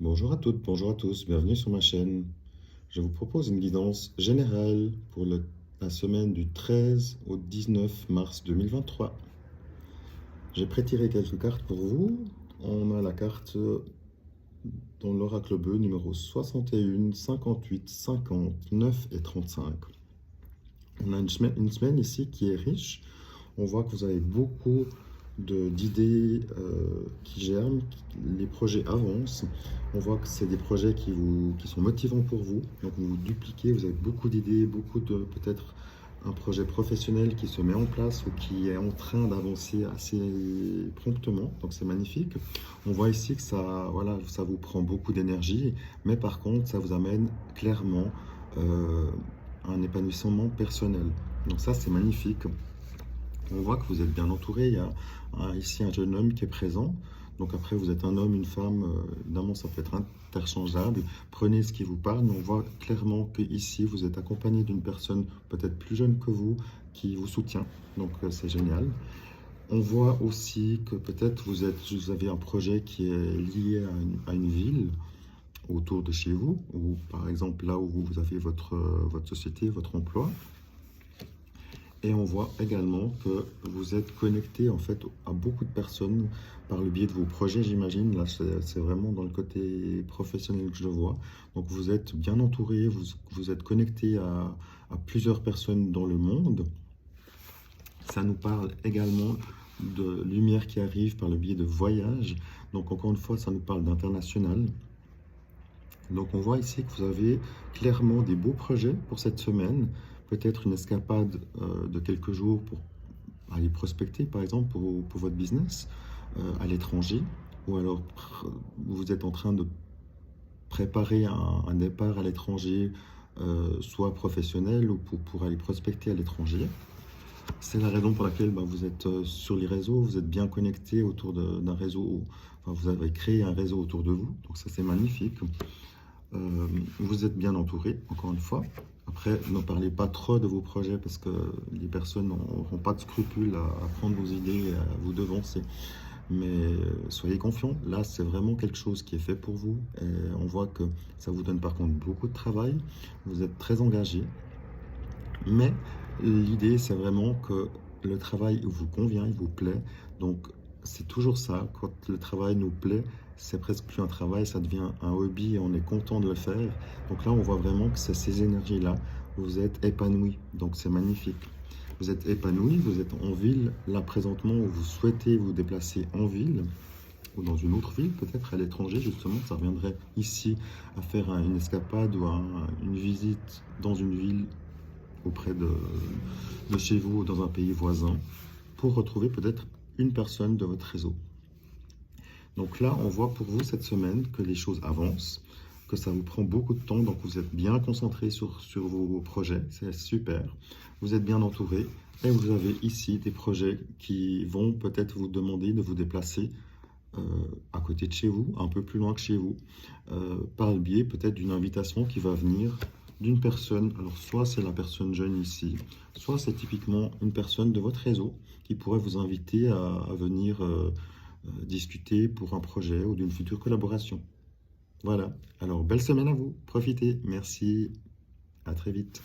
Bonjour à toutes, bonjour à tous, bienvenue sur ma chaîne. Je vous propose une guidance générale pour la semaine du 13 au 19 mars 2023. J'ai prétiré quelques cartes pour vous. On a la carte dans l'oracle bleu numéro 61, 58, 50, 9 et 35. On a une semaine ici qui est riche. On voit que vous avez beaucoup d'idées qui germent, les projets avancent. On voit que c'est des projets qui sont motivants pour vous. Donc vous dupliquez, vous avez beaucoup d'idées, beaucoup de peut-être un projet professionnel qui se met en place ou qui est en train d'avancer assez promptement. Donc c'est magnifique. On voit ici que ça, voilà, ça vous prend beaucoup d'énergie, mais par contre ça vous amène clairement un épanouissement personnel. Donc ça c'est magnifique. On voit que vous êtes bien entouré. Il y a ici un jeune homme qui est présent. Donc après, vous êtes un homme, une femme. Évidemment, ça peut être interchangeable. Prenez ce qui vous parle. Mais on voit clairement que ici, vous êtes accompagné d'une personne peut-être plus jeune que vous qui vous soutient. Donc c'est génial. On voit aussi que peut-être vous avez un projet qui est lié à une ville autour de chez vous, ou par exemple là où vous avez votre société, votre emploi. Et on voit également que vous êtes connecté en fait à beaucoup de personnes par le biais de vos projets, j'imagine. Là, c'est vraiment dans le côté professionnel que je vois. Donc vous êtes bien entouré, vous êtes connecté à plusieurs personnes dans le monde. Ça nous parle également de lumière qui arrive par le biais de voyages. Donc encore une fois, ça nous parle d'international. Donc on voit ici que vous avez clairement des beaux projets pour cette semaine, peut-être une escapade de quelques jours pour aller prospecter par exemple pour votre business à l'étranger, ou alors vous êtes en train de préparer un départ à l'étranger, soit professionnel ou pour aller prospecter à l'étranger. C'est la raison pour laquelle vous êtes sur les réseaux, vous êtes bien connecté autour d'un réseau, enfin, vous avez créé un réseau autour de vous, donc ça c'est magnifique. Vous êtes bien entouré, encore une fois. Après, ne parlez pas trop de vos projets parce que les personnes n'auront pas de scrupules à prendre vos idées et à vous devancer. Mais soyez confiants, là c'est vraiment quelque chose qui est fait pour vous. Et on voit que ça vous donne par contre beaucoup de travail. Vous êtes très engagé. Mais l'idée c'est vraiment que le travail vous convient, il vous plaît. Donc c'est toujours ça, quand le travail nous plaît, c'est presque plus un travail, ça devient un hobby et on est content de le faire. Donc là, on voit vraiment que c'est ces énergies-là, vous êtes épanoui, donc c'est magnifique. Vous êtes épanoui, vous êtes en ville, là présentement, où vous souhaitez vous déplacer en ville, ou dans une autre ville, peut-être à l'étranger, justement, ça reviendrait ici à faire une escapade ou une visite dans une ville auprès de chez vous ou dans un pays voisin, pour retrouver peut-être une personne de votre réseau. Donc là, on voit pour vous cette semaine que les choses avancent, que ça vous prend beaucoup de temps, donc vous êtes bien concentré sur vos projets, c'est super. Vous êtes bien entouré et vous avez ici des projets qui vont peut-être vous demander de vous déplacer euh, à côté de chez vous, un peu plus loin que chez vous, par le biais peut-être d'une invitation qui va venir d'une personne. Alors soit c'est la personne jeune ici, soit c'est typiquement une personne de votre réseau qui pourrait vous inviter à venir discuter pour un projet ou d'une future collaboration. Voilà, alors belle semaine à vous, profitez, merci, à très vite.